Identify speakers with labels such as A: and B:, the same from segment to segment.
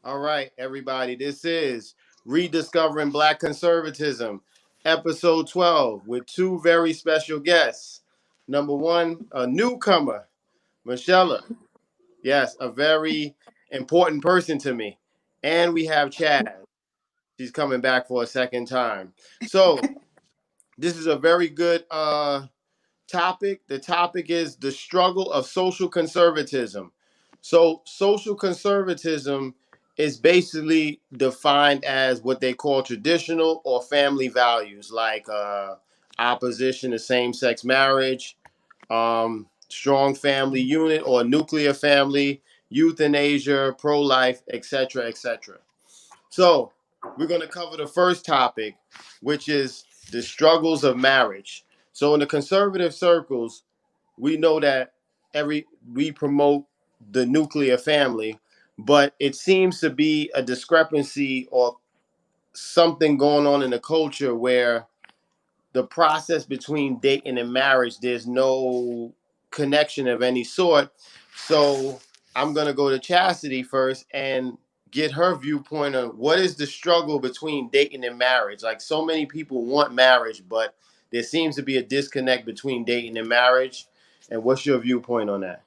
A: All right, everybody. This is Rediscovering Black Conservatism, episode 12, with two very special guests. Number one, a newcomer, Michelle. Yes, a very important person to me. And we have Chad. She's coming back for a second time. So, this is a very good topic. The topic is the struggle of social conservatism. So, social conservatism is basically defined as what they call traditional or family values, like opposition to same sex marriage, strong family unit or nuclear family, euthanasia, pro life, etc., etc. So, we're going to cover the first topic, which is the struggles of marriage. So, in the conservative circles, we know that we promote the nuclear family, but it seems to be a discrepancy or something going on in the culture where the process between dating and marriage, there's no connection of any sort. So I'm gonna go to Chastity first and get her viewpoint on what is the struggle between dating and marriage. Like, so many people want marriage, but there seems to be a disconnect between dating and marriage. And what's your viewpoint on that?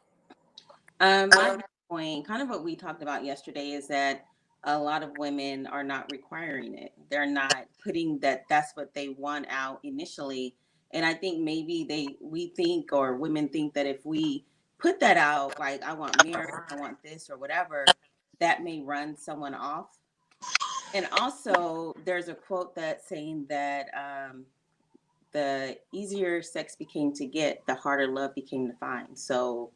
B: My point, kind of what we talked about yesterday, is that a lot of women are not requiring it. They're not putting that's what they want out initially. And I think maybe we think, or women think, that if we put that out, like, I want marriage, I want this or whatever, that may run someone off. And also, there's a quote that's saying that the easier sex became to get, the harder love became to find. So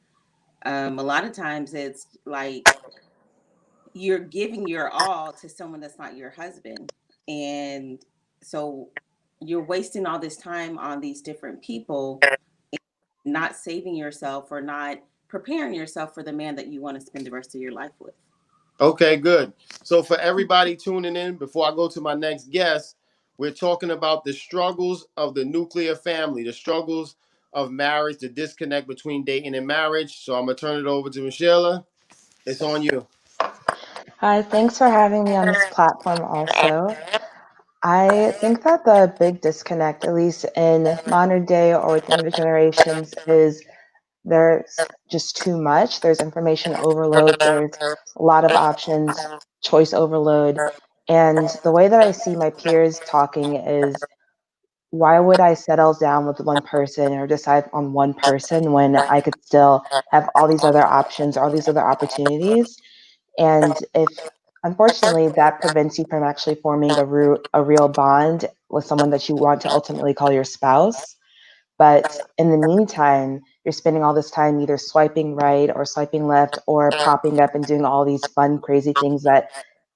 B: a lot of times it's like you're giving your all to someone that's not your husband. And so you're wasting all this time on these different people, not saving yourself or not preparing yourself for the man that you want to spend the rest of your life with.
A: Okay, good. So for everybody tuning in, before I go to my next guest, we're talking about the struggles of the nuclear family, the struggles of marriage, the disconnect between dating and marriage. So I'm gonna turn it over to Michelle. It's on you.
C: Hi, thanks for having me on this platform also. I think that the big disconnect, at least in modern day or with younger generations, is there's just too much. There's information overload, there's a lot of options, choice overload. And the way that I see my peers talking is, why would I settle down with one person or decide on one person when I could still have all these other options, all these other opportunities? And if unfortunately that prevents you from actually forming a real bond with someone that you want to ultimately call your spouse. But in the meantime, you're spending all this time either swiping right or swiping left or popping up and doing all these fun, crazy things that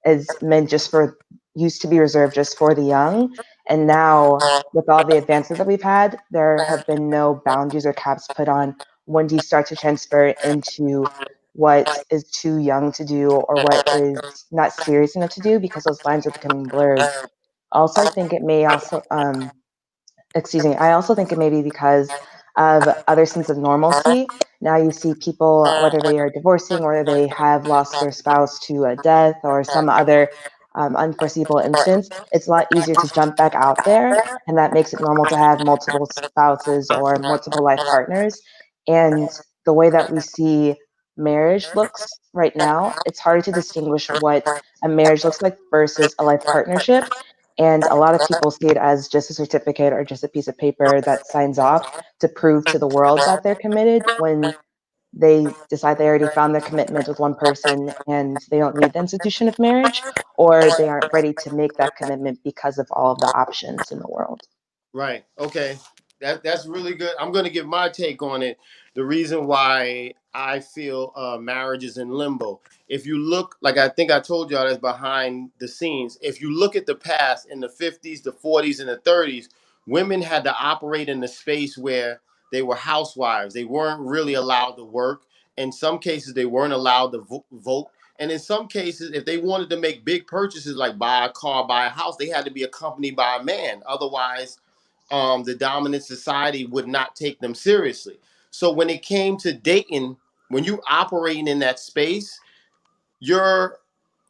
C: is meant just for, used to be reserved just for the young. And now, with all the advances that we've had, there have been no boundaries or caps put on when do you start to transfer into what is too young to do or what is not serious enough to do, because those lines are becoming blurred. Also, I think it may also excuse me, I also think it may be because of other sense of normalcy. Now you see people, whether they are divorcing or they have lost their spouse to a death or some other unforeseeable instance, it's a lot easier to jump back out there. And that makes it normal to have multiple spouses or multiple life partners. And the way that we see marriage looks right now, it's hard to distinguish what a marriage looks like versus a life partnership. And a lot of people see it as just a certificate or just a piece of paper that signs off to prove to the world that they're committed, when they decide they already found their commitment with one person and they don't need the institution of marriage, or they aren't ready to make that commitment because of all of the options in the world.
A: Right. Okay. That's really good. I'm going to give my take on it. The reason why I feel marriage is in limbo. If you look, like I think I told y'all, that's behind the scenes. If you look at the past in the 50s, the 40s, and the 30s, women had to operate in the space where they were housewives. They weren't really allowed to work. In some cases, they weren't allowed to vote. And in some cases, if they wanted to make big purchases like buy a car, buy a house, they had to be accompanied by a man. Otherwise, the dominant society would not take them seriously. So when it came to dating, when you operating in that space, you're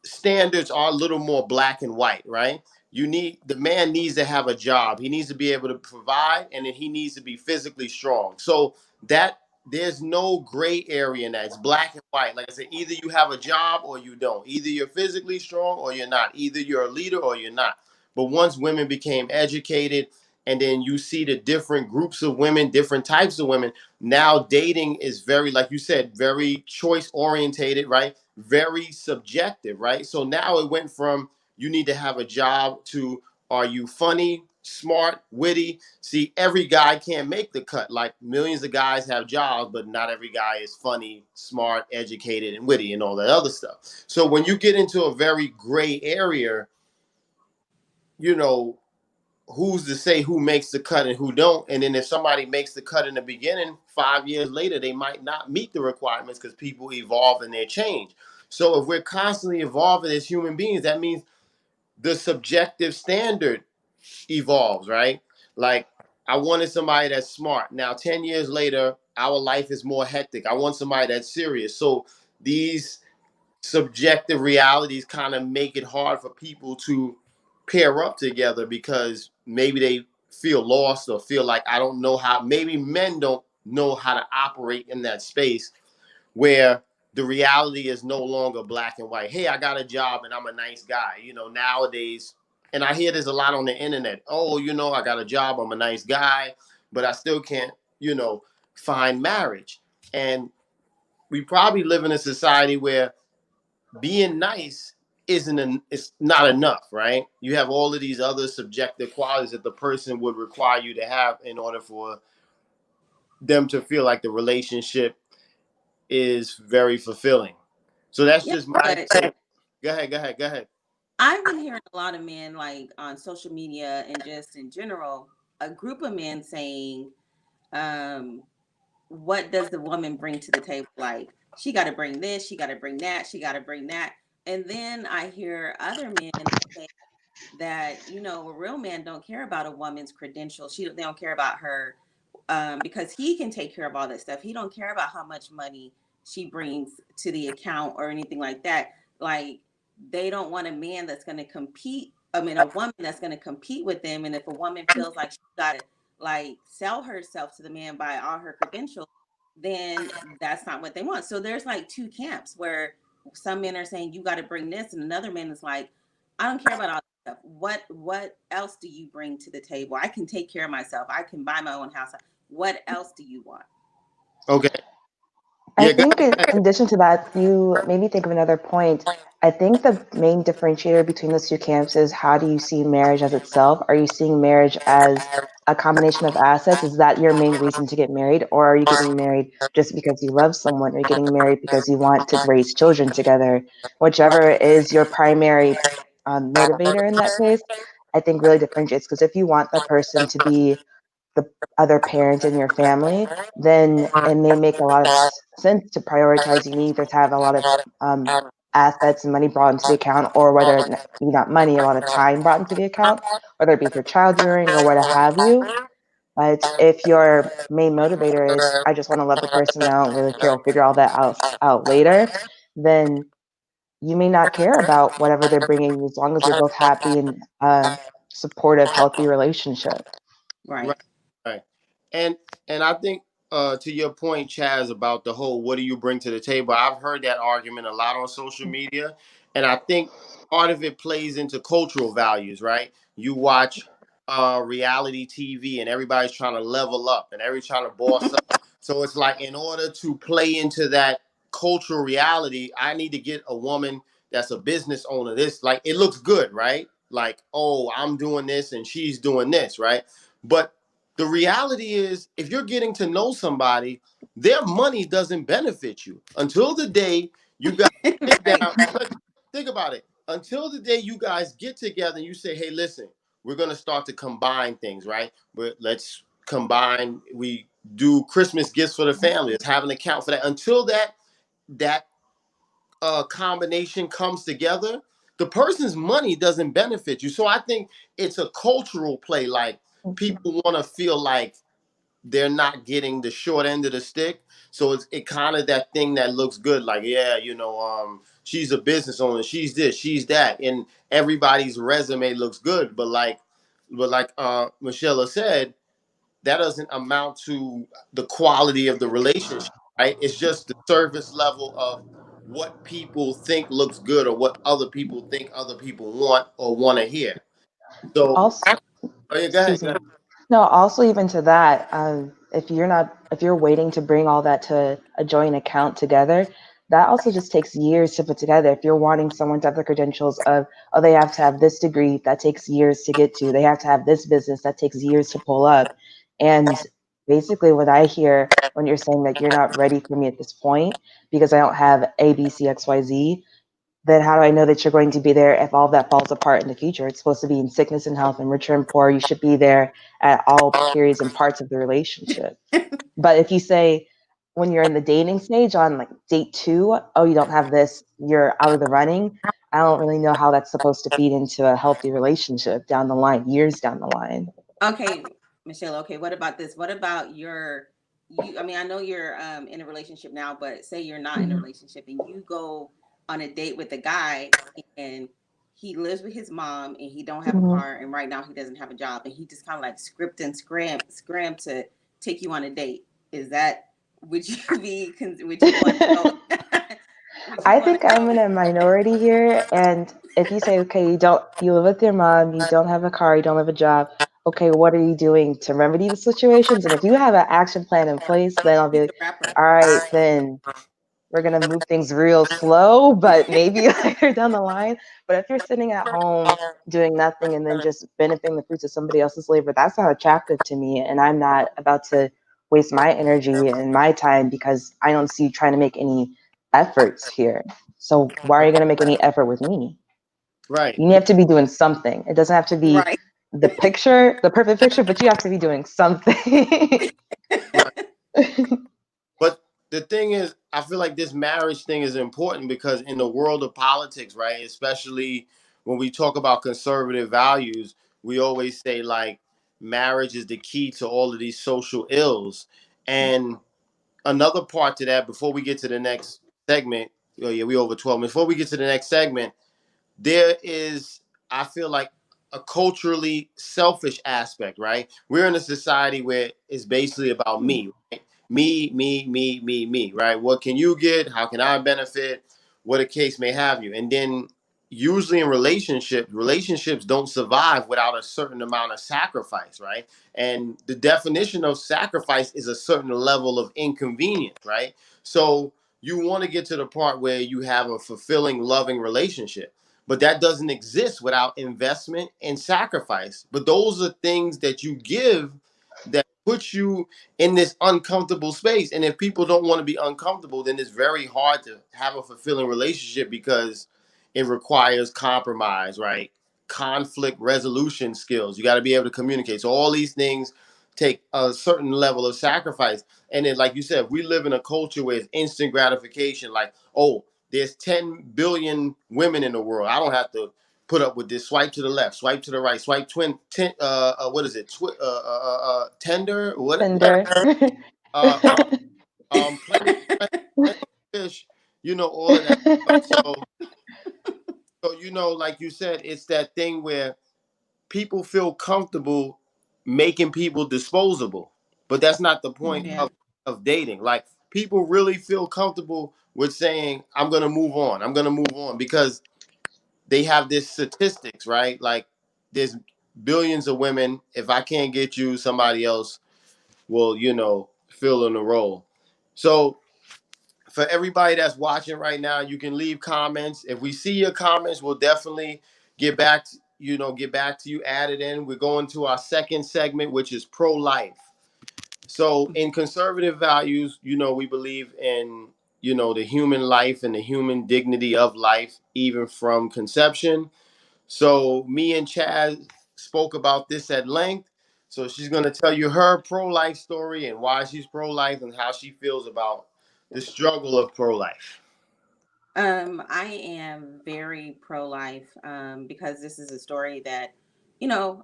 A: standards are a little more black and white, right? The man needs to have a job. He needs to be able to provide, and then he needs to be physically strong. So that there's no gray area in that. It's black and white. Like I said, either you have a job or you don't. Either you're physically strong or you're not. Either you're a leader or you're not. But once women became educated, and then you see the different groups of women, different types of women, now dating is very, like you said, very choice orientated, right? Very subjective, right? So now it went from you need to have a job to are you funny, smart, witty? See, every guy can't make the cut. Like millions of guys have jobs, but not every guy is funny, smart, educated, and witty and all that other stuff. So when you get into a very gray area, you know, who's to say who makes the cut and who don't? And then if somebody makes the cut in the beginning, 5 years later, they might not meet the requirements because people evolve and they change. So if we're constantly evolving as human beings, that means the subjective standard evolves, right? Like I wanted somebody that's smart. Now, 10 years later, our life is more hectic. I want somebody that's serious. So these subjective realities kind of make it hard for people to pair up together because maybe they feel lost or feel like I don't know how. Maybe men don't know how to operate in that space where the reality is no longer black and white. Hey, I got a job and I'm a nice guy. Nowadays, and I hear this a lot on the internet. Oh, I got a job, I'm a nice guy, but I still can't, find marriage. And we probably live in a society where being nice it's not enough, right? You have all of these other subjective qualities that the person would require you to have in order for them to feel like the relationship is very fulfilling. So that's
B: Yeah,
A: just my
B: but
A: take. Go ahead.
B: I've been hearing a lot of men, like on social media and just in general, a group of men saying, um, what does the woman bring to the table? Like, she got to bring this, she got to bring that, she got to bring that. And then I hear other men say that, a real man don't care about a woman's credentials. They don't care about her, because he can take care of all that stuff. He don't care about how much money she brings to the account or anything like that. Like, they don't want a man that's going to compete. I mean, a woman that's going to compete with them. And if a woman feels like she got to like sell herself to the man by all her credentials, then that's not what they want. So there's like two camps where some men are saying you got to bring this, and another man is like, I don't care about all that stuff. What else do you bring to the table? I can take care of myself. I can buy my own house. What else do you want?
A: Okay.
C: I
A: Yeah, go
C: think in
A: ahead.
C: addition to that, you made me think of another point. I think the main differentiator between those two camps is how do you see marriage as itself? Are you seeing marriage as a combination of assets? Is that your main reason to get married? Or are you getting married just because you love someone? Or are you getting married because you want to raise children together? Whichever is your primary motivator in that case, I think really differentiates. Because if you want the person to be the other parent in your family, then it may make a lot of sense to prioritize. You need to have a lot of um, assets and money brought into the account, or whether maybe not money, a lot of time brought into the account, whether it be for child rearing or what have you. But if your main motivator is, I just want to love the person, I don't really care, I'll figure all that out later, then you may not care about whatever they're bringing you as long as you're both happy and supportive, healthy relationship.
B: Right.
A: Right, right. And I think to your point, Chaz, about the whole what do you bring to the table? I've heard that argument a lot on social media, and I think part of it plays into cultural values, right? You watch reality TV and everybody's trying to level up and everybody's trying to boss up. So it's like in order to play into that cultural reality, I need to get a woman that's a business owner. This like it looks good, right? Like, oh, I'm doing this and she's doing this, right? But the reality is, if you're getting to know somebody, their money doesn't benefit you until the day you guys sit
B: Right.
A: down. Think about it. Until the day you guys get together and you say, "Hey, listen, we're gonna start to combine things, right? But let's combine. We do Christmas gifts for the family. Let's have an account for that." Until that combination comes together, the person's money doesn't benefit you. So I think it's a cultural play. Like people want to feel like they're not getting the short end of the stick. So it kind of that thing that looks good. Like, yeah, she's a business owner, she's this, she's that, and everybody's resume looks good. But like Michelle said, that doesn't amount to the quality of the relationship, right? It's just the surface level of what people think looks good or what other people think other people want or want to hear. So,
C: Also,
A: oh yeah, go ahead,
C: excuse
A: go
C: me.
A: ahead.
C: No, also even to that, if you're waiting to bring all that to a joint account together, that also just takes years to put together. If you're wanting someone to have the credentials of, oh, they have to have this degree, that takes years to get to. They have to have this business, that takes years to pull up. And basically, what I hear when you're saying that you're not ready for me at this point because I don't have A, B, C, X, Y, Z, then how do I know that you're going to be there if all of that falls apart in the future? It's supposed to be in sickness and health and rich and poor. You should be there at all periods and parts of the relationship. But if you say when you're in the dating stage on like date two, oh, you don't have this, you're out of the running, I don't really know how that's supposed to feed into a healthy relationship down the line, years down the line.
B: Okay, Michelle. Okay, what about this? What about you? I mean, I know you're in a relationship now, but say you're not in a
C: Mhm.
B: relationship and you go on a date with a guy and he lives with his mom and he don't have a
C: Mhm.
B: car and right now he doesn't have a job and he just kind of like script and scram to take you on a date. Is that would you be would you want to go? Would you
C: I
B: want
C: think
B: to
C: I'm
B: go?
C: in a minority here. And if you say, okay, you live with your mom, you don't have a car, you don't have a job. Okay, what are you doing to remedy the situations? And if you have an action plan in place, then I'll be
B: He's a
C: like,
B: rapper.
C: all right, then we're gonna move things real slow, but maybe later down the line. But if you're sitting at home doing nothing and then just benefiting the fruits of somebody else's labor, that's not attractive to me. And I'm not about to waste my energy and my time because I don't see you trying to make any efforts here. So why are you gonna make any effort with me?
A: Right,
C: You have to be doing something. It doesn't have to be
B: Right.
C: the picture, the perfect picture, but you have to be doing something.
A: right. But the thing is, I feel like this marriage thing is important because in the world of politics, right, especially when we talk about conservative values, we always say like marriage is the key to all of these social ills. And another part to that, before we get to the next segment, oh yeah, we over 12 minutes. Before we get to the next segment, there is, I feel like, a culturally selfish aspect, right? We're in a society where it's basically about me, right? Me, right? What can you get? How can I benefit? What a case may have you. And then usually in relationships don't survive without a certain amount of sacrifice, right? And the definition of sacrifice is a certain level of inconvenience, right? So you want to get to the part where you have a fulfilling, loving relationship, but that doesn't exist without investment and sacrifice. But those are things that you give that put you in this uncomfortable space. And if people don't want to be uncomfortable, then it's very hard to have a fulfilling relationship because it requires compromise, right? Conflict resolution skills. You got to be able to communicate. So all these things take a certain level of sacrifice. And then, like you said, we live in a culture where it's instant gratification. Like, oh, there's 10 billion women in the world. I don't have to put up with this. Swipe to the left, swipe to the right, swipe what is it? Tender, what?
C: Tinder.
A: Uh, plenty, plenty of fish. You know all of that stuff. So like you said, it's that thing where people feel comfortable making people disposable, but that's not the point
B: Yeah.
A: of dating. Like people really feel comfortable with saying, "I'm gonna move on. I'm gonna move on," because they have this statistics, right? Like there's billions of women. If I can't get you, somebody else will, fill in the role. So for everybody that's watching right now, you can leave comments. If we see your comments, we'll definitely get back to you, add it in. We're going to our second segment, which is pro-life. So in conservative values, we believe in, the human life and the human dignity of life, even from conception. So me and Chaz spoke about this at length. So she's going to tell you her pro-life story and why she's pro-life and how she feels about the struggle of pro-life.
B: I am very pro-life because this is a story that,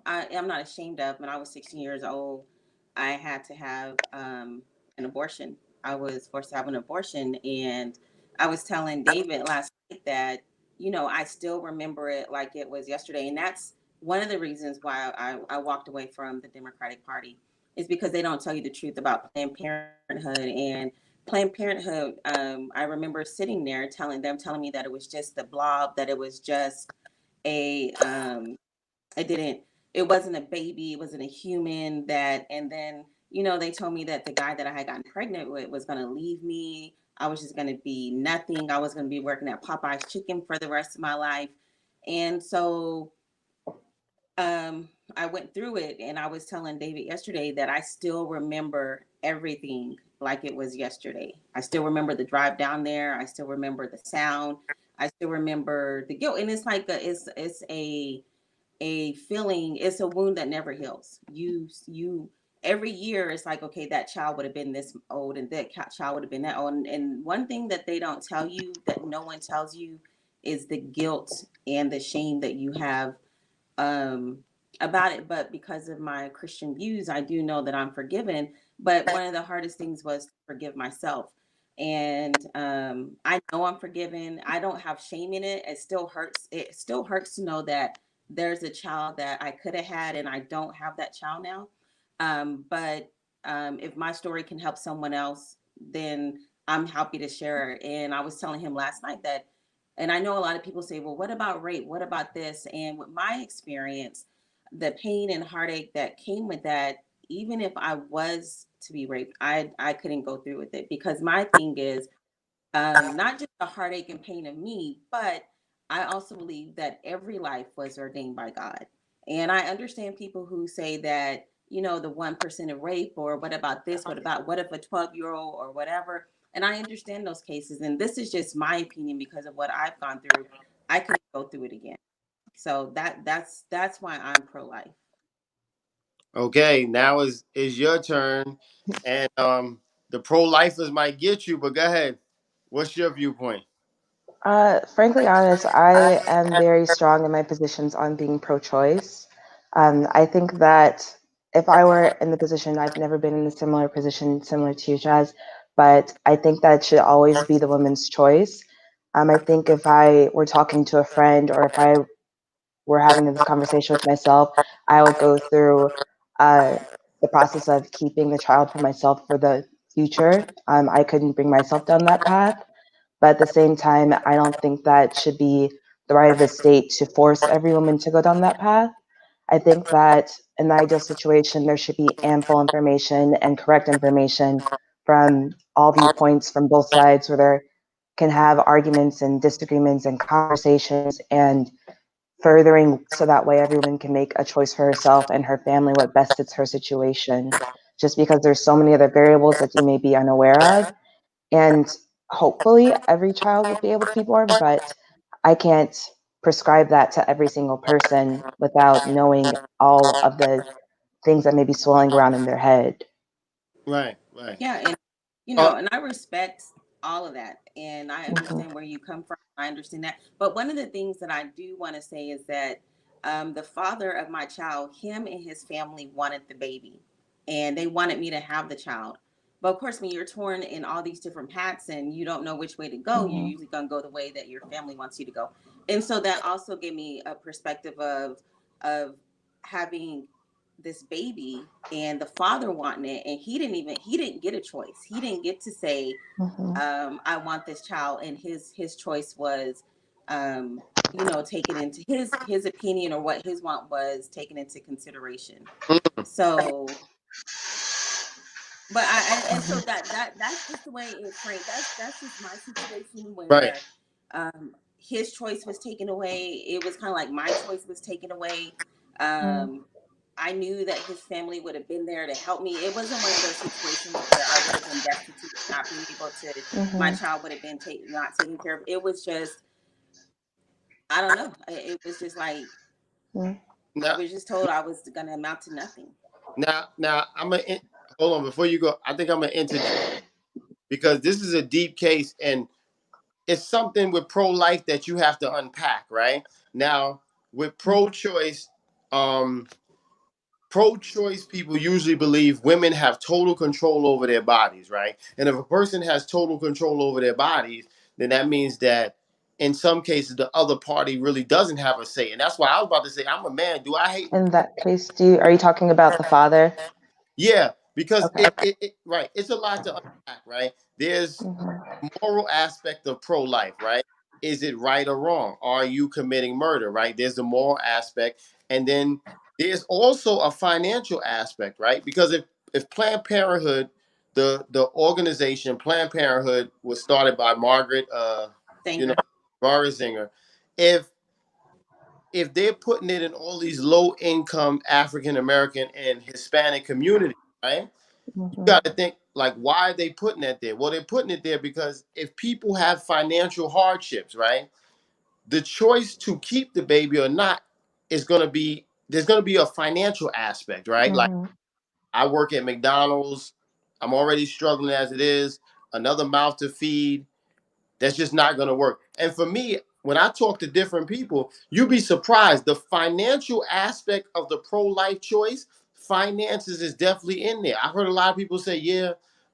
B: I am not ashamed of. When I was 16 years old, I had to have an abortion. I was forced to have an abortion, and I was telling David last that, I still remember it like it was yesterday. And that's one of the reasons why I walked away from the Democratic Party, is because they don't tell you the truth about Planned Parenthood. And Planned Parenthood, I remember sitting there telling me that it was just the blob, that it was just a, it didn't, it wasn't a baby, it wasn't a human. That, and then, they told me that the guy that I had gotten pregnant with was going to leave me. I was just going to be nothing. I was going to be working at Popeye's Chicken for the rest of my life. And so, I went through it, and I was telling David yesterday that I still remember everything like it was yesterday. I still remember the drive down there. I still remember the sound. I still remember the guilt. And it's like it's a feeling, it's a wound that never heals. You every year it's like, okay, that child would have been this old, and that child would have been that old. And one thing that they don't tell you, that no one tells you, is the guilt and the shame that you have, um, about it. But because of my Christian views, I do know that I'm forgiven. But one of the hardest things was to forgive myself. And I know I'm forgiven. I don't have shame in it. It still hurts. It still hurts to know that there's a child that I could have had, and I don't have that child now. But if my story can help someone else, then I'm happy to share it. And I was telling him last night that, and I know a lot of people say, well, what about rape? What about this? And with my experience, the pain and heartache that came with that, even if I was to be raped, I couldn't go through with it, because my thing is, not just the heartache and pain of me, but I also believe that every life was ordained by God. And I understand people who say that, the 1% of rape, or what about this? What if a 12-year-old or whatever? And I understand those cases. And this is just my opinion because of what I've gone through. I couldn't go through it again. So that's why I'm pro life.
A: Okay, now is your turn, and the pro-lifers might get you, but go ahead. What's your viewpoint?
C: Frankly honest, I am very strong in my positions on being pro-choice. I think that if I were in the position, I've never been in a similar position similar to you, Jazz, but I think that it should always be the woman's choice. I think if I were talking to a friend, or if I were having this conversation with myself, I would go through uh, the process of keeping the child for myself for the future. I couldn't bring myself down that path. But at the same time, I don't think that should be the right of the state to force every woman to go down that path. I think that in the ideal situation, there should be ample information and correct information from all viewpoints from both sides, where there can have arguments and disagreements and conversations, and furthering, so that way everyone can make a choice for herself and her family what best fits her situation. Just because there's so many other variables that you may be unaware of, and hopefully every child would be able to be born, but I can't prescribe that to every single person without knowing all of the things that may be swirling around in their head.
A: Right, right.
B: Yeah, and
A: Uh,
B: and I respect all of that, and I
C: Hmm.
B: understand where you come from. I understand that, but one of the things that I do want to say is that, the father of my child, him and his family wanted the baby, and they wanted me to have the child. But of course, when you're torn in all these different paths and you don't know which way to go, you're
C: Hmm.
B: usually gonna go the way that your family wants you to go. And so that also gave me a perspective of having this baby, and the father wanting it, and he didn't get a choice. He didn't get to say,
C: Hmm.
B: I want this child. And his choice was, um taken into his opinion, or what his want was taken into consideration.
A: mm,
B: So, but and so
C: Hmm.
B: that's just the way it framed. That's just my situation,
A: right.
B: where his choice was taken away. It was kind of like my choice was taken away. um I knew that his family would have been there to help me. It wasn't one of those situations where I would have been destitute, not being able to, my
C: Hmm.
B: child would have been not taken care of. It was just, I don't know. It was just like, I
A: Now,
B: was just told I was going to amount to nothing.
A: now, hold on before you go. I think I'm gonna interject because this is a deep case, and it's something with pro-life that you have to unpack. Right now, with pro-choice, um, pro-choice people usually believe women have total control over their bodies, right? And if a person has total control over their bodies, then that means that in some cases the other party really doesn't have a say. And that's why I was about to say, I'm a man. Do I hate?
C: In that case, are you talking about the father?
A: Yeah, because
C: Okay.
A: right. It's a lot to unpack, right? There's
C: Mm-hmm.
A: moral aspect of pro-life, right? Is it right or wrong? Are you committing murder, right? There's the moral aspect. And then there's also a financial aspect, right? Because if Planned Parenthood, the organization Planned Parenthood was started by Margaret you know,
B: Singer.
A: Barzinger. If if they're putting it in all these low income African American and Hispanic communities, right? You
C: Mm-hmm.
A: got to think, like, why are they putting that there? Well, they're putting it there because if people have financial hardships, right, the choice to keep the baby or not is going to be, there's going to be a financial aspect, right? Like,
C: Mm-hmm.
A: I work at McDonald's, I'm already struggling as it is, another mouth to feed. That's just not going to work. And for me, when I talk to different people, you'd be surprised. The financial aspect of the pro-life choice, finances is definitely in there. I've heard a lot of people say, yeah,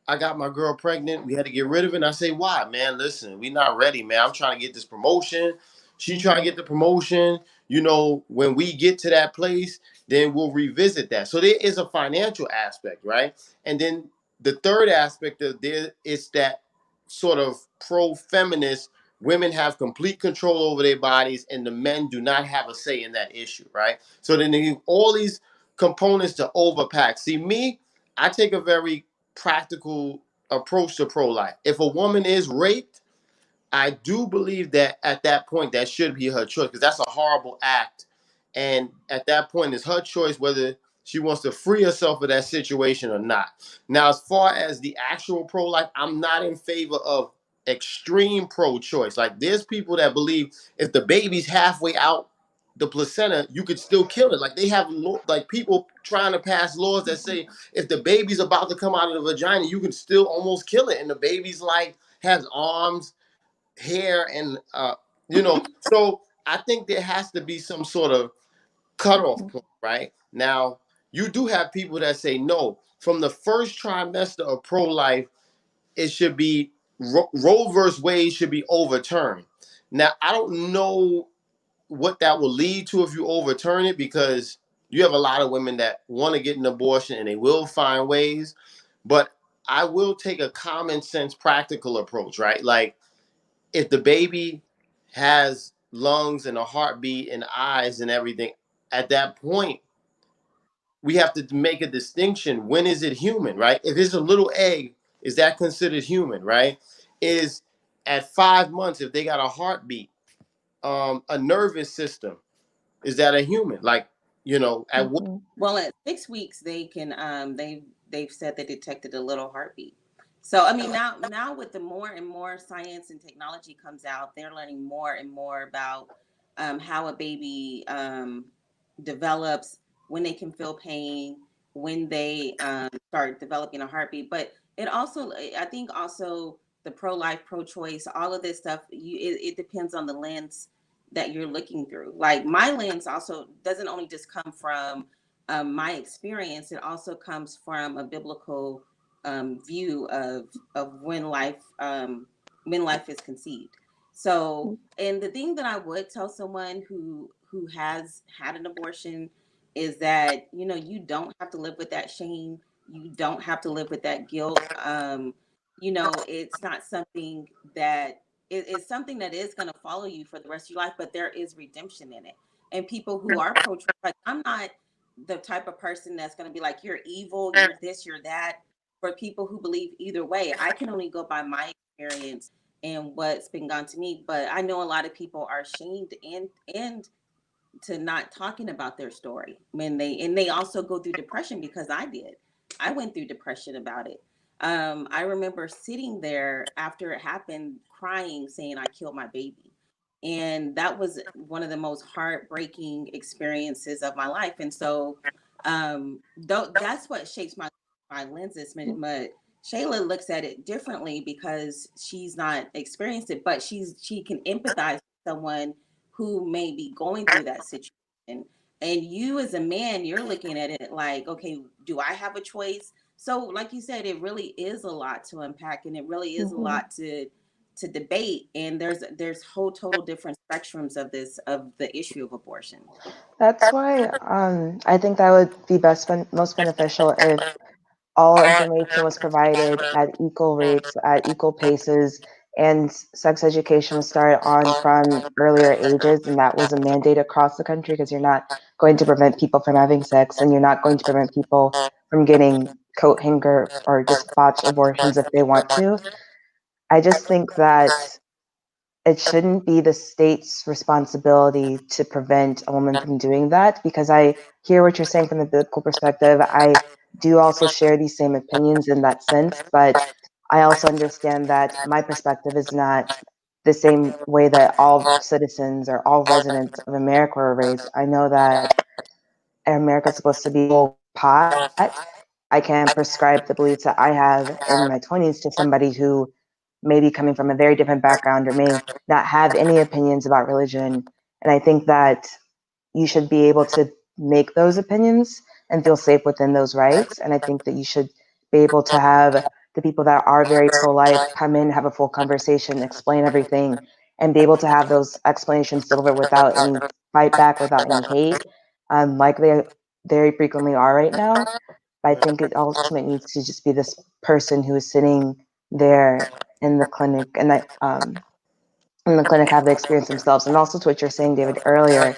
A: I got my girl pregnant. We had to get rid of it. And I say, why? Man, listen, we not ready, man. I'm trying to get this promotion. She trying to
C: Mm-hmm.
A: get the promotion. You know, when we get to that place, then we'll revisit that. So there is a financial aspect, right? And then the third aspect of there is that sort of pro-feminist, women have complete control over their bodies and the men do not have a say in that issue, right? So then they have all these components to overpack. See, me, I take a very practical approach to pro-life. If a woman is raped, I do believe that at that point that should be her choice, because that's a horrible act. And at that point, it's her choice whether she wants to free herself of that situation or not. Now, as far as the actual pro-life, I'm not in favor of extreme pro-choice. Like, there's people that believe if the baby's halfway out the placenta, you could still kill it. Like, they have like people trying to pass laws that say if the baby's about to come out of the vagina, you can still almost kill it, and the baby's like has arms, hair, and so I think there has to be some sort of cutoff point, right? Now, you do have people that say no, from the first trimester of pro-life, it should be Roe versus Wade should be overturned. Now, I don't know what that will lead to if you overturn it, because you have a lot of women that want to get an abortion and they will find ways, but I will take a common sense practical approach, right? Like, if the baby has lungs and a heartbeat and eyes and everything, at that point, we have to make a distinction. When is it human, right? If it's a little egg, is that considered human, right? Is at 5 months, if they got a heartbeat, a nervous system, is that a human? Like, at what?
C: Mm-hmm.
B: Well, at 6 weeks, they can they've said they detected a little heartbeat. So I mean, now with the more and more science and technology comes out, they're learning more and more about how a baby develops, when they can feel pain, when they start developing a heartbeat. But it also, I think, also the pro-life, pro-choice, all of this stuff, it depends on the lens that you're looking through. Like, my lens also doesn't only just come from my experience; it also comes from a biblical view of when life is conceived. So, and the thing that I would tell someone who has had an abortion is that, you don't have to live with that shame. You don't have to live with that guilt. It's not something that it's something that is going to follow you for the rest of your life, but there is redemption in it. And people who are pro-choice, like, I'm not the type of person that's going to be like, you're evil, you're this, you're that. For people who believe either way, I can only go by my experience and what's been gone to me. But I know a lot of people are shamed and to not talking about their story when they also go through depression, because I did. I went through depression about it. I remember sitting there after it happened, crying, saying I killed my baby. And that was one of the most heartbreaking experiences of my life. And so that's what shapes my lenses. But Shayla looks at it differently because she's not experienced it, but she can empathize with someone who may be going through that situation. And you, as a man, you're looking at it like, okay, do I have a choice? So, like you said, it really is a lot to unpack, and it really is a
C: Mm-hmm.
B: lot to debate, and there's whole total different spectrums of this, of the issue of abortion.
C: That's why I think that would be most beneficial if all information was provided at equal rates, at equal paces, and sex education was started on from earlier ages, and that was a mandate across the country because you're not going to prevent people from having sex, and you're not going to prevent people from getting coat hanger or just botched abortions if they want to. I just think that it shouldn't be the state's responsibility to prevent a woman from doing that, because I hear what you're saying from the biblical perspective. I do also share these same opinions in that sense, but I also understand that my perspective is not the same way that all citizens or all residents of America are raised. I know that America is supposed to be a whole pot. I can't prescribe the beliefs that I have in my 20s to somebody who may be coming from a very different background or may not have any opinions about religion. And I think that you should be able to make those opinions and feel safe within those rights. And I think that you should be able to have the people that are very pro life come in, have a full conversation, explain everything, and be able to have those explanations delivered without any fight back, without any hate, like they very frequently are right now. But I
A: Right.
C: think it ultimately needs to just be this person who is sitting there in the clinic, and that in the clinic have the experience themselves. And also to what you're saying, David, earlier,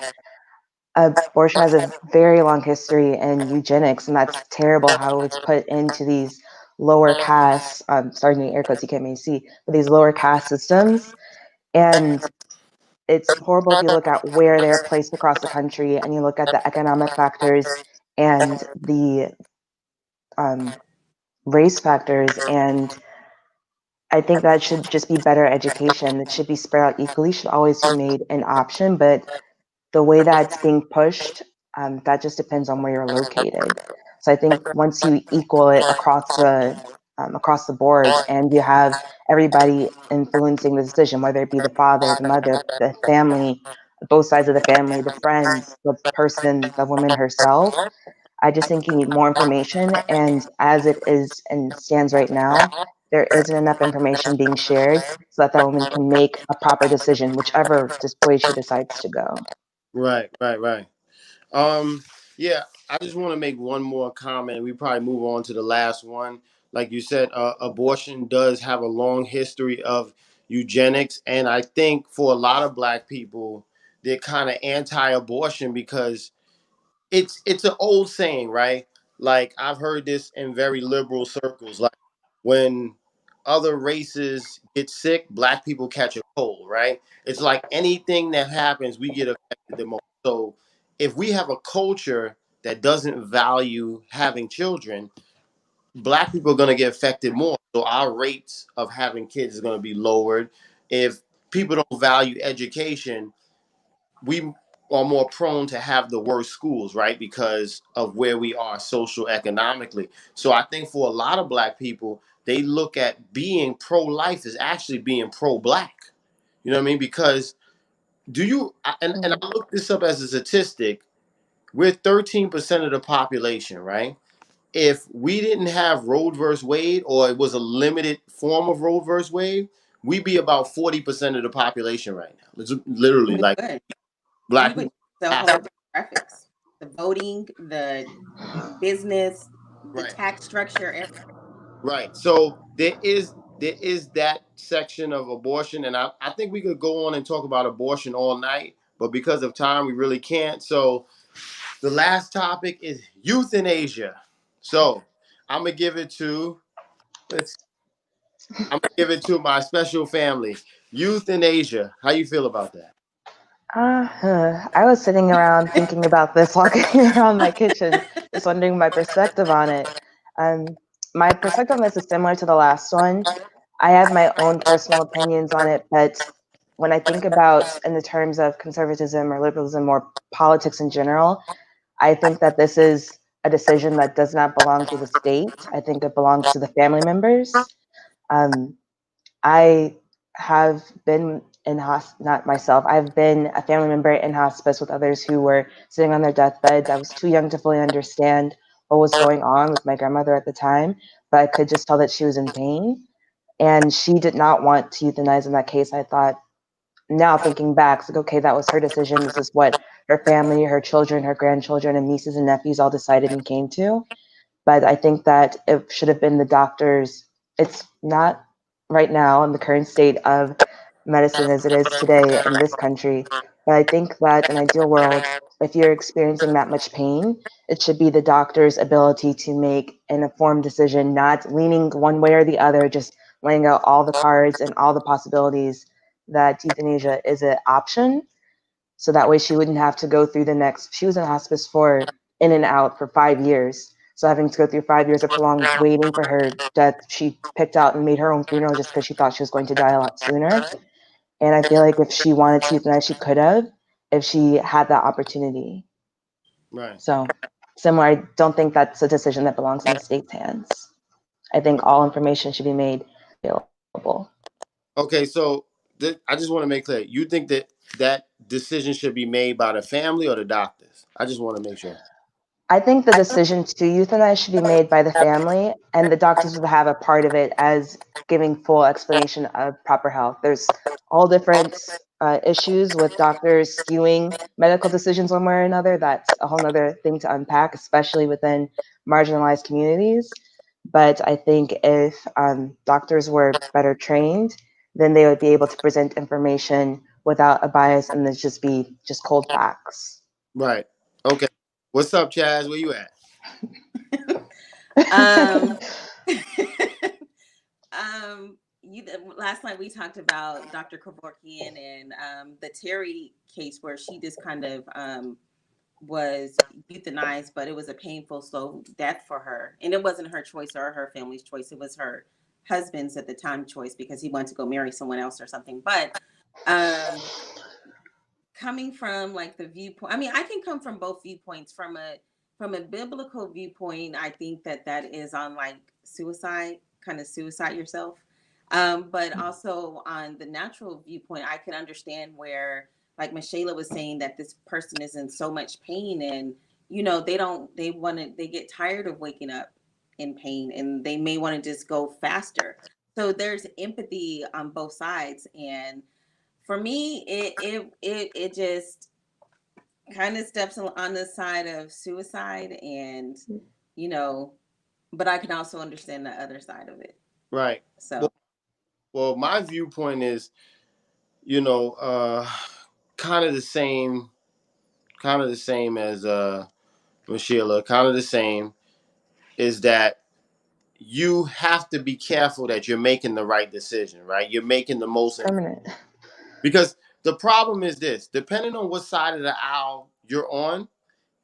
C: abortion has a very long history in eugenics, and that's terrible how it's put into these lower castes. Starting in air quotes, you can't maybe see, but these lower caste systems, and it's horrible if you look at where they're placed across the country and you look at the economic factors and the um, race factors. And I think that should just be better education. It should be spread out equally, should always be made an option. But the way that's being pushed, that just depends on where you're located. So I think once you equal it across the board, and you have everybody influencing the decision, whether it be the father, the mother, the family, both sides of the family, the friends, the person, the woman herself, I just think you need more information. And as it is and stands right now, there isn't enough information being shared so that woman can make a proper decision, whichever way she decides to go.
A: Right, right, right. Um, yeah, I just want to make one more comment. We probably move on to the last one. Like you said, abortion does have a long history of eugenics, and I think for a lot of black people, they're kind of anti-abortion because it's an old saying, right? Like I've heard this in very liberal circles. Like when other races get sick, black people catch a cold, right? It's like anything that happens, we get affected the most. So if we have a culture that doesn't value having children, black people are going to get affected more. So our rates of having kids is going to be lowered. If people don't value education, we are more prone to have the worst schools, right? Because of where we are social economically. So I think for a lot of black people, they look at being pro life as actually being pro black. You know what I mean? Because and I looked this up as a statistic, we're 13% of the population, right? If we didn't have Roe versus Wade, or it was a limited form of Roe versus Wade, we'd be about 40% of the population right now. It's literally
B: We
A: like
B: would. We
A: black
B: would
A: people.
B: the whole demographics, the voting, the business, the
A: Right.
B: tax structure, everything.
A: Right. So there is that section of abortion, and I think we could go on and talk about abortion all night, but because of time, we really can't. So the last topic is euthanasia. So I'm gonna give it to let's I'm gonna give it to my special family. Euthanasia. How you feel about that?
C: I was sitting around thinking about this, walking around my kitchen, just wondering my perspective on it. Um, my perspective on this is similar to the last one. I have my own personal opinions on it, but when I think about in the terms of conservatism or liberalism or politics in general, I think that this is a decision that does not belong to the state. I think it belongs to the family members. Um, I have been not myself, I've been a family member in hospice with others who were sitting on their deathbeds. I was too young to fully understand what was going on with my grandmother at the time, but I could just tell that she was in pain. and she did not want to euthanize in that case. I thought, now thinking back, it's like, okay, that was her decision. This is what her family, her children, her grandchildren, and nieces and nephews all decided and came to. But I think that it should have been the doctors. It's not right now in the current state of medicine as it is today in this country. But I think that in an ideal world, if you're experiencing that much pain, it should be the doctor's ability to make an informed decision, not leaning one way or the other, just laying out all the cards and all the possibilities that euthanasia is an option. So that way she wouldn't have to go through the next, she was in hospice for in and out for 5 years. So having to go through 5 years of prolonged waiting for her death, she picked out and made her own funeral just because she thought she was going to die a lot sooner. And I feel like if she wanted to euthanize, she could have if she had that opportunity.
A: Right.
C: So similar, I don't think that's a decision that belongs in the state's hands. I think all information should be made available.
A: Okay, so I just want to make clear. You think that that decision should be made by the family or the doctors? I just want to make sure.
C: I think the decision to euthanize should be made by the family, and the doctors would have a part of it as giving full explanation of proper health. There's all different issues with doctors skewing medical decisions one way or another. That's a whole other thing to unpack, especially within marginalized communities. But I think if doctors were better trained, then they would be able to present information without a bias and this just be just cold facts.
A: Right. Okay. What's up, Chaz? Where you at?
B: um, last night we talked about Dr. Kevorkian and the Terry case where she just kind of was euthanized, but it was a painful, slow death for her. And it wasn't her choice or her family's choice. It was her husband's at the time choice because he wanted to go marry someone else or something. But coming from like the viewpoint, I mean, I can come from both viewpoints. From a biblical viewpoint, I think that is on like suicide, kind of suicide yourself. But also on the natural viewpoint, I can understand where, like Michelle was saying, that this person is in so much pain, and they get tired of waking up in pain, and they may want to just go faster. So there's empathy on both sides, and for me, it just kind of steps on the side of suicide, and you know, but I can also understand the other side of it.
A: Right.
B: So,
A: Well, my viewpoint is, you know, kind of the same, as Michelle, kind of the same, is that you have to be careful that you're making the right decision, right? You're making the most,
C: Permanent.
A: because the problem is this: depending on what side of the aisle you're on,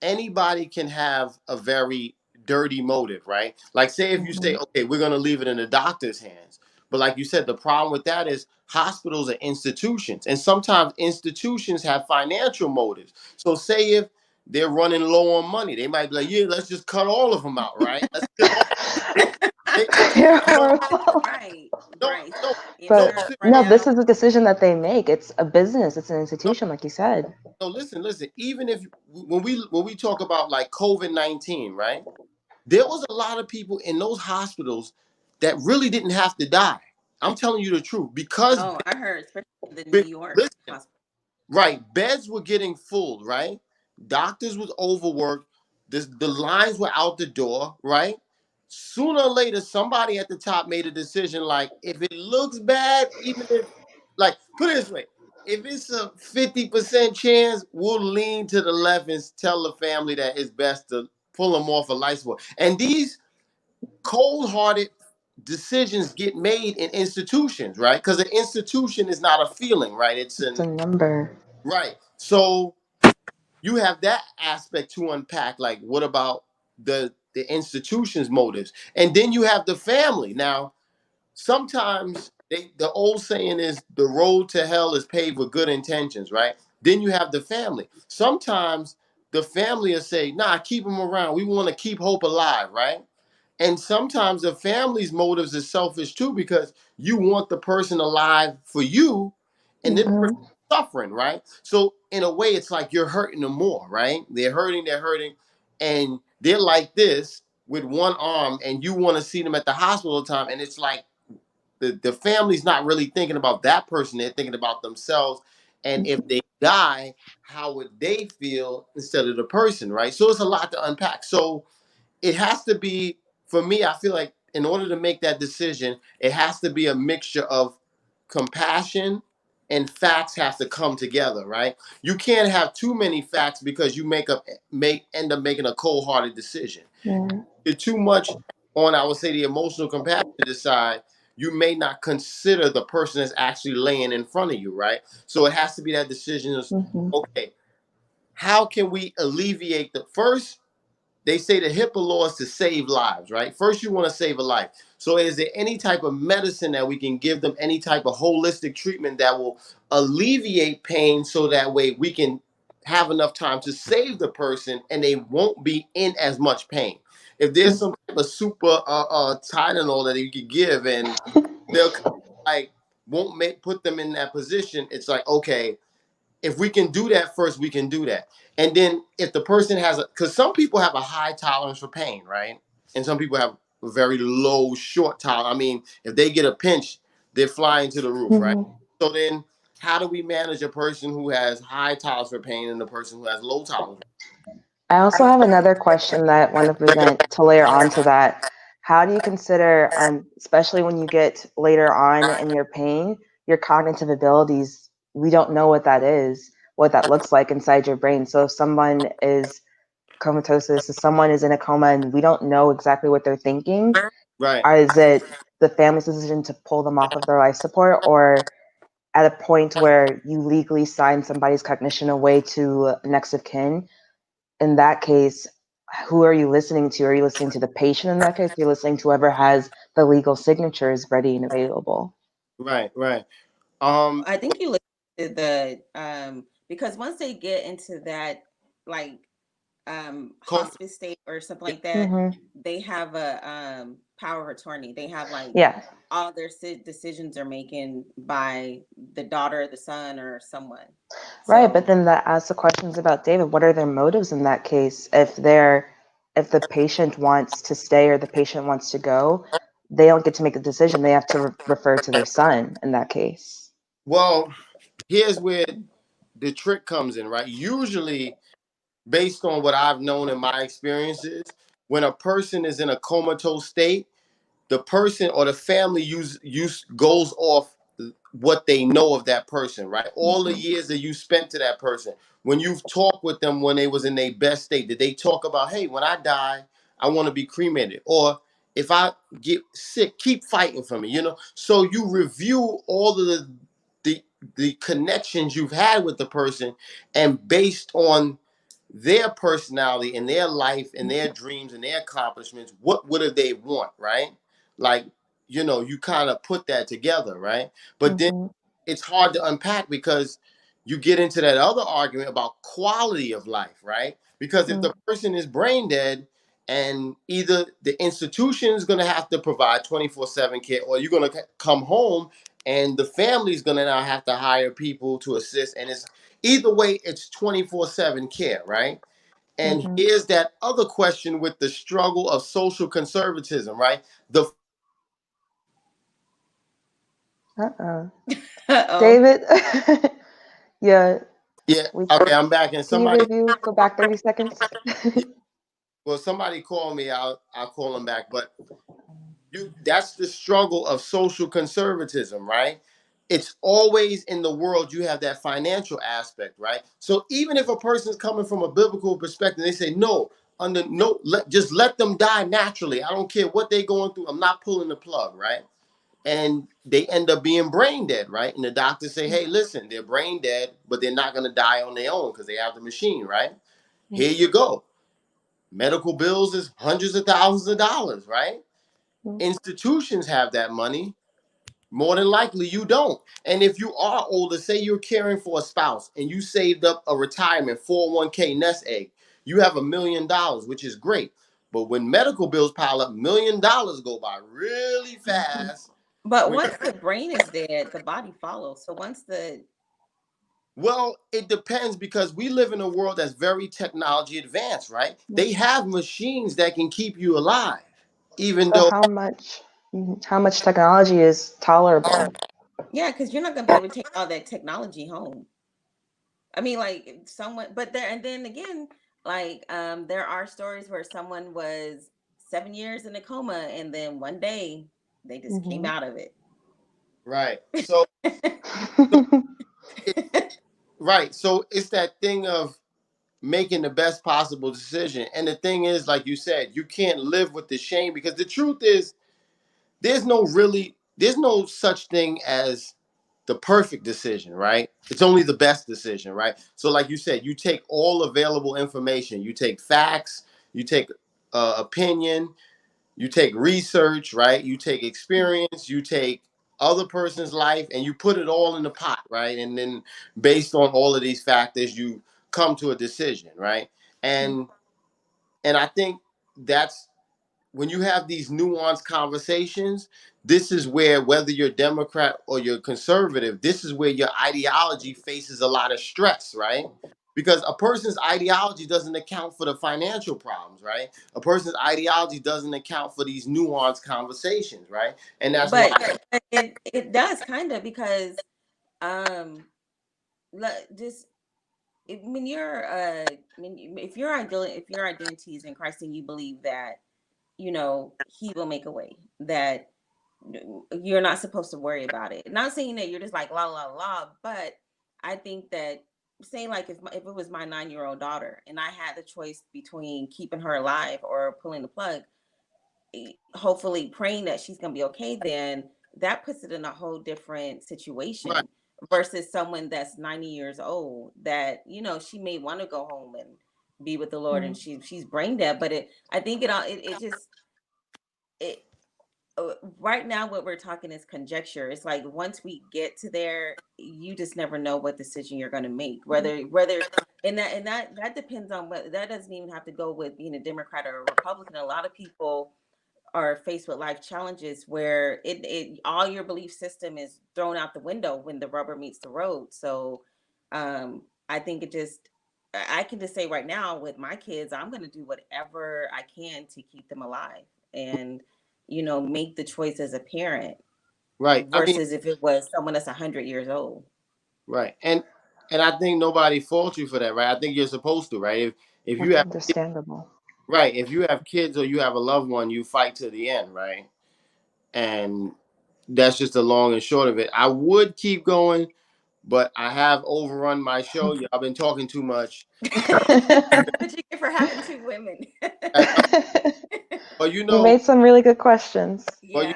A: anybody can have a very dirty motive, right? Like, say if you say, okay, we're going to leave it in the doctor's hands. But like you said, the problem with that is hospitals are institutions, and sometimes institutions have financial motives. So say if they're running low on money, they might be like, yeah, let's just cut all of them out, right? Let's kill all.
C: You're
A: No,
C: horrible.
B: right,
A: no,
B: right.
A: no,
B: In
A: no,
C: But
B: order to run
C: no, this
B: out,
C: is a decision that they make. It's a business. It's an
A: no,
C: institution, like you said.
A: no. Listen. Even if when we talk about like COVID-19, right? There was a lot of people in those hospitals that really didn't have to die. I'm telling you the truth, because
B: oh, I heard, especially the New York
A: listen,
B: hospital.
A: right, beds were getting full, right? Doctors was overworked. The lines were out the door, right? Sooner or later, somebody at the top made a decision like, if it looks bad, even if, like, put it this way, if it's a 50% chance, we'll lean to the left and tell the family that it's best to pull them off a life support. And these cold-hearted decisions get made in institutions, right? Because an institution is not a feeling, right? It's
C: It's
A: an
C: a number.
A: right. So you have that aspect to unpack. Like, what about the institution's motives? And then you have the family. Now, sometimes the old saying is the road to hell is paved with good intentions, right? Then you have the family. Sometimes the family will say, nah, keep them around. We want to keep hope alive, right? And sometimes the family's motives is selfish too, because you want the person alive for you, and this person
C: Hmm.
A: suffering, right? So in a way, it's like you're hurting them more, right? They're hurting, and they're like this with one arm, and you want to see them at the hospital all the time, and it's like the family's not really thinking about that person. They're thinking about themselves. And if they die, how would they feel instead of the person, right? So it's a lot to unpack. So it has to be, for me, I feel like in order to make that decision, it has to be a mixture of compassion and facts have to come together, right? You can't have too many facts because you end up making a cold-hearted decision.
C: Yeah.
A: It's too much on, I would say, the emotional compassion side. You may not consider the person that's actually laying in front of you, right? So it has to be that decision of,
C: Mm-hmm.
A: okay, how can we alleviate the first? They say the HIPAA law is to save lives, right? First, you want to save a life. So, is there any type of medicine that we can give them, any type of holistic treatment that will alleviate pain so that way we can have enough time to save the person and they won't be in as much pain? If there's some type of super Tylenol that you could give and they'll like won't put them in that position, it's like, okay, if we can do that first, we can do that. And then if the person has because some people have a high tolerance for pain, right? And some people have a very low, short tolerance. I mean, if they get a pinch, they're flying to the roof, right?
C: Mm-hmm.
A: So then how do we manage a person who has high tolerance for pain and a person who has low tolerance?
C: I also have another question that I want to present to layer onto that. How do you consider, especially when you get later on in your pain, your cognitive abilities? We don't know what that is, what that looks like inside your brain. So if someone is comatosis, if someone is in a coma and we don't know exactly what they're thinking,
A: Right.
C: or is it the family's decision to pull them off of their life support, or at a point where you legally sign somebody's cognition away to next of kin? In that case, who are you listening to? Are you listening to the patient in that case? Are you listening to whoever has the legal signatures ready and available?
A: Right. Right.
B: I think you look at the because once they get into that like
A: Coma.
B: hospice state or something like that,
C: Mm-hmm.
B: they have a power of attorney. They have like
C: Yeah,
B: all their decisions are making by the daughter, the son, or someone.
C: right. But
B: So,
C: then that asks the questions about David. What are their motives in that case? If the patient wants to stay or the patient wants to go, they don't get to make a decision. They have to refer to their son in that case.
A: Well, here's where the trick comes in, right? Usually based on what I've known in my experiences, when a person is in a comatose state, the person or the family goes off what they know of that person, right? All the
C: Mm-hmm.
A: years that you spent to that person. When you've talked with them when they was in their best state, did they talk about, hey, when I die, I want to be cremated? Or if I get sick, keep fighting for me, you know? So you review all of the the connections you've had with the person, and based on their personality and their life and their dreams and their accomplishments, what would have they want, right? Like, you kind of put that together, right? But then
C: Mm-hmm.
A: it's hard to unpack because you get into that other argument about quality of life, right? Because if the person is brain dead and either the institution is going to have to provide 24/7 care or you're going to come home and the family is going to now have to hire people to assist, and it's either way it's 24/7 care, right? And
C: Mm-hmm.
A: here's that other question with the struggle of social conservatism, right? The
C: Uh-oh.
B: oh,
C: David, yeah,
A: Yeah,
C: we
A: okay, I'm back. And
C: can you
A: somebody,
C: review? Go back 30 seconds.
A: yeah, well, somebody call me. I'll call them back. But that's the struggle of social conservatism, right? It's always in the world you have that financial aspect, right? So even if a person's coming from a biblical perspective, they say no, under no, just let them die naturally. I don't care what they're going through. I'm not pulling the plug, right? And they end up being brain dead, right? And the doctors say, hey, listen, they're brain dead, but they're not going to die on their own because they have the machine, right? Here you go. Medical bills is hundreds of thousands of dollars, right? Institutions have that money. More than likely, you don't. And if you are older, say you're caring for a spouse and you saved up a retirement 401k nest egg, you have $1 million, which is great. But when medical bills pile up, $1 million go by really
C: Mhm.
A: fast.
B: but
A: When
B: once the brain is dead, the body follows. So once the
A: Well, it depends because we live in a world that's very technology advanced, right? They have machines that can keep you alive, even
C: So
A: though
C: how much? How much technology is tolerable?
B: Yeah, because you're not gonna be able to take all that technology home. I mean, like someone, but there, and then again, like there are stories where someone was 7 years in a coma, and then one day they just came
C: Mm-hmm.
B: out of it.
A: Right. So it, right. So it's that thing of making the best possible decision. And the thing is, like you said, you can't live with the shame, because the truth is, there's no such thing as the perfect decision, right? It's only the best decision, right? So like you said, you take all available information, you take facts, you take opinion, you take research, right? You take experience, you take other person's life, and you put it all in the pot, right? And then based on all of these factors, you come to a decision, right? And I think that's when you have these nuanced conversations, this is where, whether you're Democrat or you're conservative, this is where your ideology faces a lot of stress, right? Because a person's ideology doesn't account for the financial problems, right? A person's ideology doesn't account for these nuanced conversations, right? And that's why,
B: But it does kind of because um just when you're if your identity is in Christ and you believe that he will make a way, that you're not supposed to worry about it. Not saying that you're just like la la la, but I think that saying like if it was my 9-year-old daughter and I had the choice between keeping her alive or pulling the plug, hopefully praying that she's going to be okay, then that puts it in a whole different
A: right,
B: situation versus someone that's 90 years old that she may want to go home and be with the Lord, and she's brain dead. But I think it just it right now what we're talking is conjecture. It's like once we get to there, you just never know what decision you're going to make, whether and that depends on what. That doesn't even have to go with being a Democrat or a Republican. A lot of people are faced with life challenges where it all your belief system is thrown out the window when the rubber meets the road. So I think I can just say right now with my kids, I'm going to do whatever I can to keep them alive and make the choice as a parent
A: right. I mean,
B: versus if it was someone that's 100 years old.
A: right. And I think nobody faults you for that, right? I think you're supposed to, right? If you have,
C: Understandable.
A: right, if you have kids or you have a loved one, you fight to the end, right? And that's just the long and short of it. I would keep going, but I have overrun my show. Y'all been talking too much.
B: That's what you get for having two women.
A: And, but
C: You made some really good questions.
A: but you,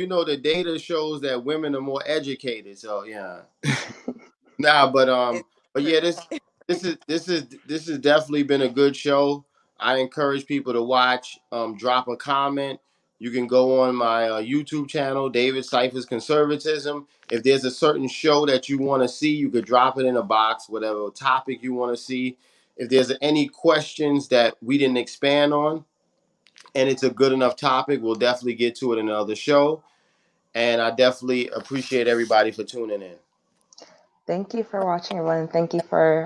B: Yeah,
A: the data shows that women are more educated. So yeah, nah, but
B: it's
A: yeah, this has definitely been a good show. I encourage people to watch. Drop a comment. You can go on my YouTube channel, David Cypher's Conservatism. If there's a certain show that you want to see, you could drop it in a box, whatever topic you want to see. If there's any questions that we didn't expand on, and it's a good enough topic, we'll definitely get to it in another show. And I definitely appreciate everybody for tuning in.
C: Thank you for watching, everyone. Thank you for